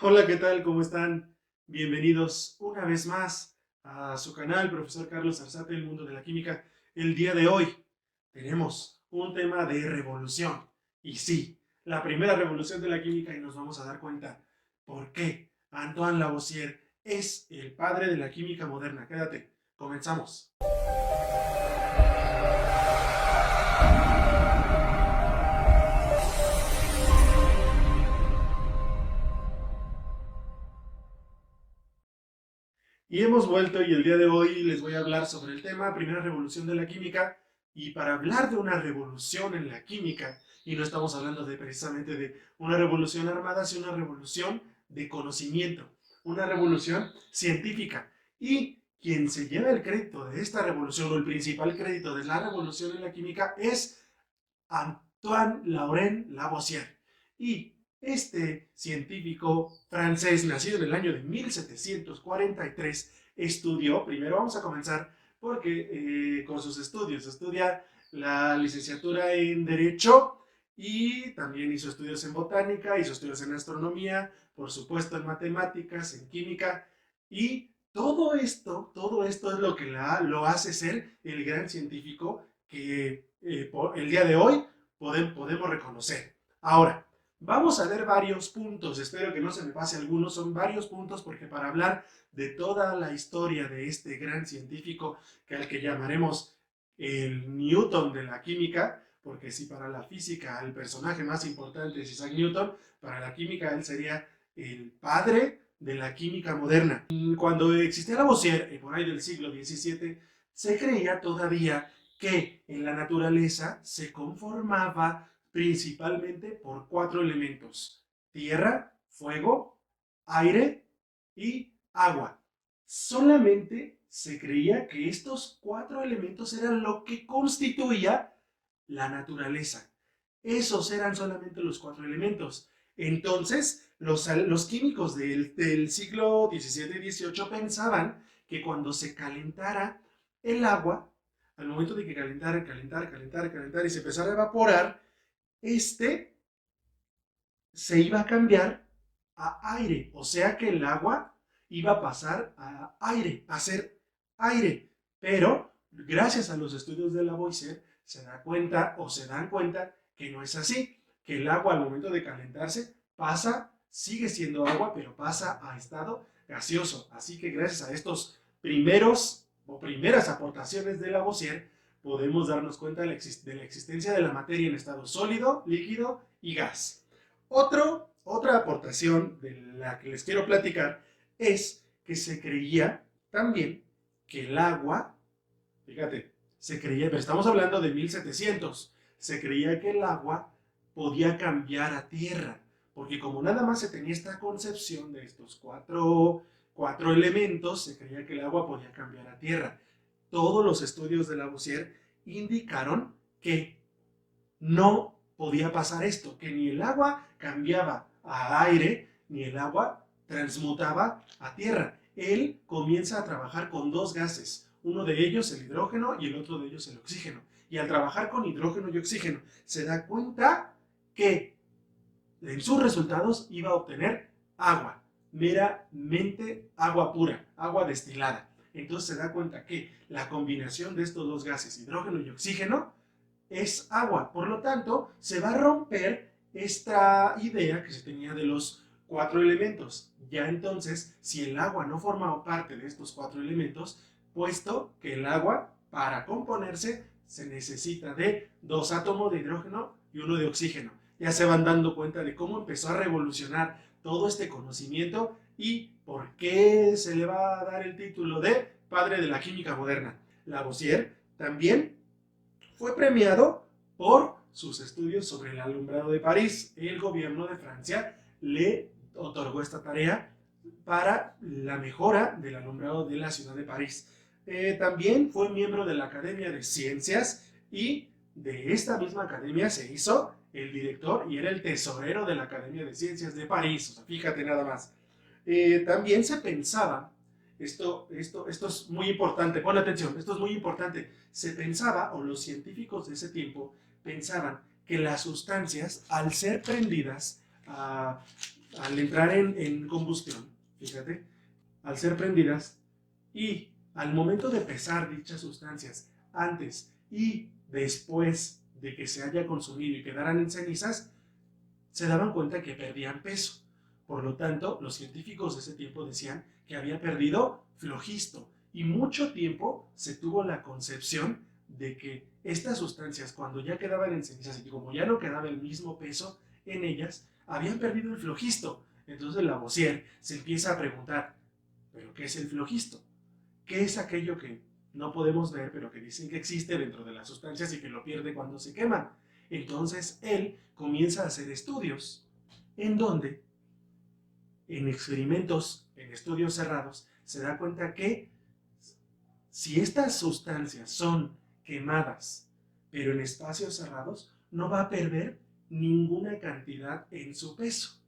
Hola, ¿qué tal? ¿Cómo están? Bienvenidos una vez más a su canal, Profesor Carlos Arzate, el mundo de la química. El día de hoy tenemos un tema de revolución. Y sí, la primera revolución de la química y nos vamos a dar cuenta por qué Antoine Lavoisier es el padre de la química moderna. Quédate, comenzamos. Y hemos vuelto y el día de hoy les voy a hablar sobre el tema primera revolución de la química. Y para hablar de una revolución en la química, y no estamos hablando de precisamente de una revolución armada, sino una revolución de conocimiento, una revolución científica. Y quien se lleva el crédito de esta revolución, o el principal crédito de la revolución en la química, es Antoine Laurent Lavoisier. Y este científico francés, nacido en el año de 1743, estudió, primero vamos a comenzar porque con sus estudios, estudia la licenciatura en Derecho y también hizo estudios en botánica, hizo estudios en astronomía, por supuesto en matemáticas, en química, y todo esto es lo que lo hace ser el gran científico que el día de hoy podemos reconocer. Ahora, vamos a ver varios puntos, espero que no se me pase alguno, son varios puntos porque para hablar de toda la historia de este gran científico al que llamaremos el Newton de la química, porque si para la física el personaje más importante es Isaac Newton, para la química él sería el padre de la química moderna. Cuando existía Lavoisier, por ahí del siglo XVII, se creía todavía que en la naturaleza se conformaba principalmente por cuatro elementos: tierra, fuego, aire y agua. Solamente se creía que estos cuatro elementos eran lo que constituía la naturaleza. Esos eran solamente los cuatro elementos. Entonces, los químicos del siglo XVII y XVIII pensaban que cuando se calentara el agua, al momento de que calentar y se empezara a evaporar, este se iba a cambiar a aire, o sea que el agua iba a pasar a aire, a ser aire. Pero gracias a los estudios de Lavoisier se da cuenta o se dan cuenta que no es así, que el agua al momento de calentarse pasa, sigue siendo agua, pero pasa a estado gaseoso. Así que gracias a estos primeros o primeras aportaciones de Lavoisier podemos darnos cuenta de la existencia de la materia en estado sólido, líquido y gas. Otra aportación de la que les quiero platicar es que se creía también que el agua, fíjate, se creía, pero estamos hablando de 1700, se creía que el agua podía cambiar a tierra, porque como nada más se tenía esta concepción de estos cuatro elementos, se creía que el agua podía cambiar a tierra. Todos los estudios de Lavoisier indicaron que no podía pasar esto, que ni el agua cambiaba a aire, ni el agua transmutaba a tierra. Él comienza a trabajar con dos gases, uno de ellos el hidrógeno y el otro de ellos el oxígeno. Y al trabajar con hidrógeno y oxígeno, se da cuenta que en sus resultados iba a obtener agua, meramente agua pura, agua destilada. Entonces se da cuenta que la combinación de estos dos gases, hidrógeno y oxígeno, es agua. Por lo tanto, se va a romper esta idea que se tenía de los cuatro elementos. Ya entonces, si el agua no forma parte de estos cuatro elementos, puesto que el agua, para componerse, se necesita de dos átomos de hidrógeno y uno de oxígeno. Ya se van dando cuenta de cómo empezó a revolucionar todo este conocimiento y por qué se le va a dar el título de padre de la química moderna. Lavoisier también fue premiado por sus estudios sobre el alumbrado de París. El gobierno de Francia le otorgó esta tarea para la mejora del alumbrado de la ciudad de París. También fue miembro de la Academia de Ciencias y de esta misma academia se hizo el director y era el tesorero de la Academia de Ciencias de París. O sea, fíjate nada más. También se pensaba, esto es muy importante, pon atención, esto es muy importante, se pensaba, o los científicos de ese tiempo pensaban, que las sustancias, al ser prendidas al entrar en combustión, fíjate, al ser prendidas y al momento de pesar dichas sustancias antes y después de que se haya consumido y quedaran en cenizas, se daban cuenta que perdían peso. Por lo tanto, los científicos de ese tiempo decían que había perdido flogisto y mucho tiempo se tuvo la concepción de que estas sustancias, cuando ya quedaban en cenizas y como ya no quedaba el mismo peso en ellas, habían perdido el flogisto. Entonces Lavoisier se empieza a preguntar, ¿pero qué es el flogisto? ¿Qué es aquello que no podemos ver, pero que dicen que existe dentro de las sustancias y que lo pierde cuando se queman? Entonces él comienza a hacer estudios en donde, en experimentos, en estudios cerrados, se da cuenta que si estas sustancias son quemadas, pero en espacios cerrados, no va a perder ninguna cantidad en su peso.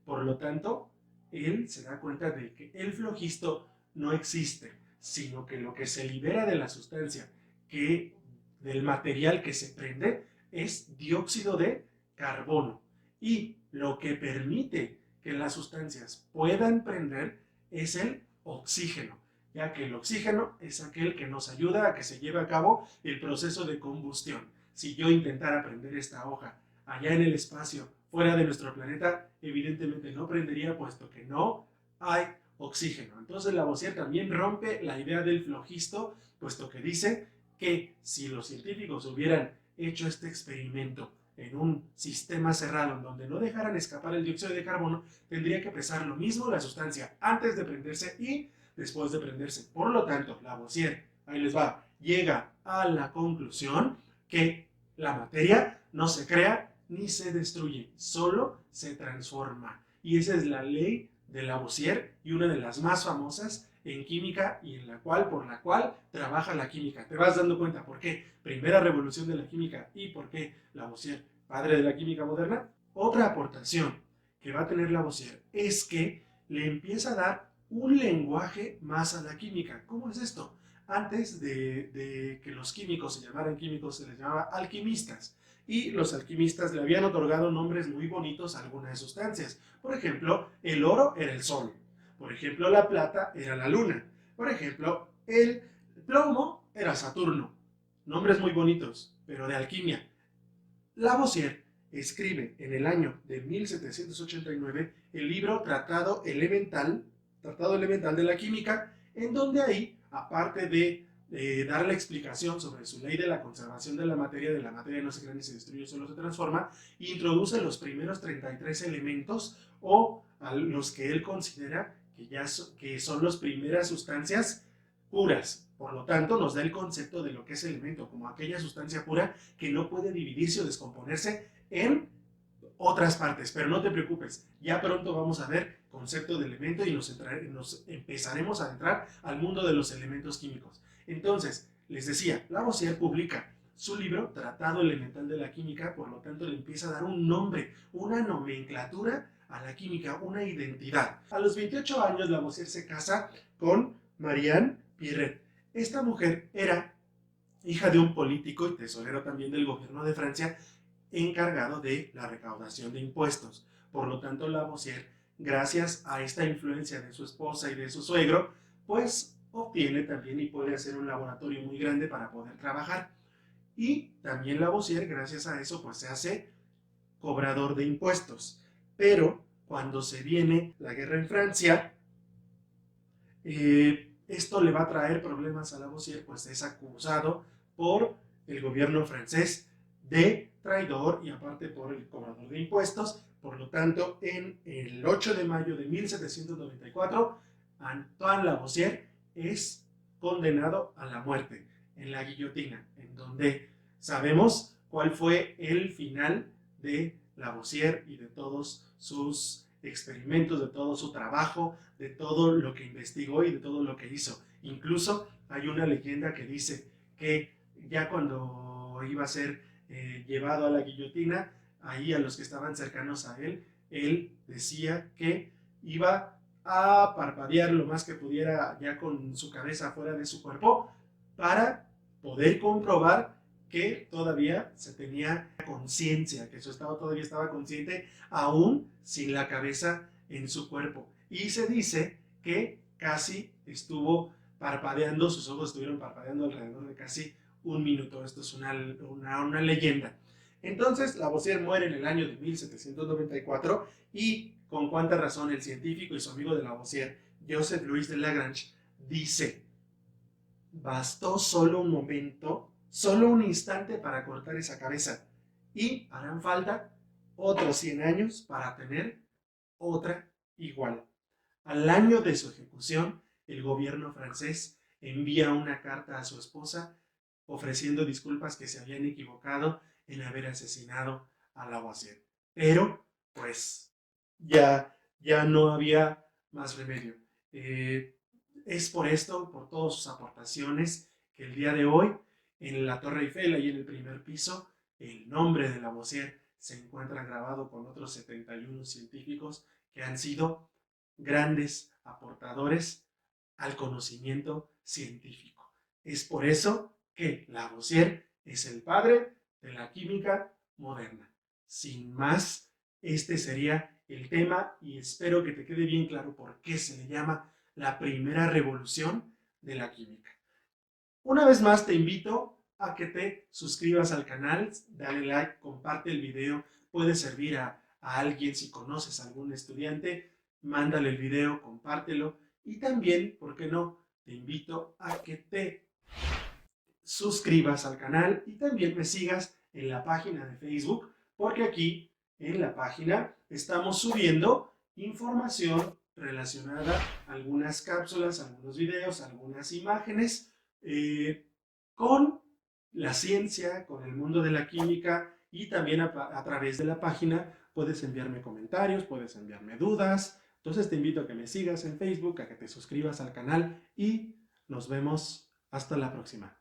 Por lo tanto, él se da cuenta de que el flogisto no existe, sino que lo que se libera de la sustancia, del material que se prende, es dióxido de carbono. Y lo que permite que las sustancias puedan prender es el oxígeno, ya que el oxígeno es aquel que nos ayuda a que se lleve a cabo el proceso de combustión. Si yo intentara prender esta hoja allá en el espacio, fuera de nuestro planeta, evidentemente no prendería, puesto que no hay oxígeno. Entonces Lavoisier también rompe la idea del flogisto, puesto que dice que si los científicos hubieran hecho este experimento en un sistema cerrado en donde no dejaran escapar el dióxido de carbono, tendría que pesar lo mismo la sustancia antes de prenderse y después de prenderse. Por lo tanto, Lavoisier, ahí les va, llega a la conclusión que la materia no se crea ni se destruye, solo se transforma. Y esa es la ley de Lavoisier y una de las más famosas en química y por la cual trabaja la química. ¿Te vas dando cuenta por qué? Primera revolución de la química y por qué Lavoisier, padre de la química moderna. Otra aportación que va a tener Lavoisier es que le empieza a dar un lenguaje más a la química. ¿Cómo es esto? Antes de que los químicos se llamaran químicos, se les llamaba alquimistas. Y los alquimistas le habían otorgado nombres muy bonitos a algunas sustancias. Por ejemplo, el oro era el sol. Por ejemplo, la plata era la luna. Por ejemplo, el plomo era Saturno. Nombres muy bonitos, pero de alquimia. Lavoisier escribe en el año de 1789 el libro Tratado Elemental de la Química, en donde ahí, aparte de dar la explicación sobre su ley de la conservación de la materia no se crea ni se destruye, solo se transforma, introduce los primeros 33 elementos o a los que él considera que son las primeras sustancias puras. Por lo tanto, nos da el concepto de lo que es elemento, como aquella sustancia pura que no puede dividirse o descomponerse en otras partes. Pero no te preocupes, ya pronto vamos a ver concepto de elemento y nos empezaremos a entrar al mundo de los elementos químicos. Entonces, les decía, Lavoisier publica su libro Tratado Elemental de la Química, por lo tanto le empieza a dar un nombre, una nomenclatura a la química, una identidad. A los 28 años Lavoisier se casa con Marianne Pierret. Esta mujer era hija de un político y tesorero también del gobierno de Francia, encargado de la recaudación de impuestos. Por lo tanto, Lavoisier, gracias a esta influencia de su esposa y de su suegro, pues obtiene también y puede hacer un laboratorio muy grande para poder trabajar. Y también Lavoisier, gracias a eso, pues se hace cobrador de impuestos. Pero cuando se viene la guerra en Francia, esto le va a traer problemas a Lavoisier, pues es acusado por el gobierno francés de traidor y aparte por el cobrador de impuestos. Por lo tanto, en el 8 de mayo de 1794, Antoine Lavoisier es condenado a la muerte en la guillotina, en donde sabemos cuál fue el final de Lavoisier y de todos sus experimentos, de todo su trabajo, de todo lo que investigó y de todo lo que hizo. Incluso hay una leyenda que dice que ya cuando iba a ser llevado a la guillotina, ahí a los que estaban cercanos a él decía que iba a parpadear lo más que pudiera ya con su cabeza fuera de su cuerpo para poder comprobar que todavía se tenía conciencia, que su estado todavía estaba consciente, aún sin la cabeza en su cuerpo. Y se dice que casi estuvo parpadeando, sus ojos estuvieron parpadeando alrededor de casi un minuto. Esto es una leyenda. Entonces, Lavoisier muere en el año de 1794 y con cuánta razón el científico y su amigo de Lavoisier, Joseph Louis de Lagrange, dice: bastó solo un momento, solo un instante para cortar esa cabeza y harán falta otros 100 años para tener otra igual. Al año de su ejecución, el gobierno francés envía una carta a su esposa ofreciendo disculpas que se habían equivocado en haber asesinado a Lavoisier. Pero, pues, ya no había más remedio. Es por esto, por todas sus aportaciones, que el día de hoy, en la Torre Eiffel, ahí en el primer piso, el nombre de Lavoisier se encuentra grabado con otros 71 científicos que han sido grandes aportadores al conocimiento científico. Es por eso que Lavoisier es el padre de la química moderna. Sin más, este sería el tema y espero que te quede bien claro por qué se le llama la primera revolución de la química. Una vez más te invito a que te suscribas al canal, dale like, comparte el video, puede servir a alguien si conoces a algún estudiante, mándale el video, compártelo y también, ¿por qué no? Te invito a que te suscribas al canal y también me sigas en la página de Facebook, porque aquí en la página estamos subiendo información relacionada a algunas cápsulas, algunos videos, algunas imágenes con la ciencia, con el mundo de la química y también a través de la página puedes enviarme comentarios, puedes enviarme dudas. Entonces te invito a que me sigas en Facebook, a que te suscribas al canal y nos vemos hasta la próxima.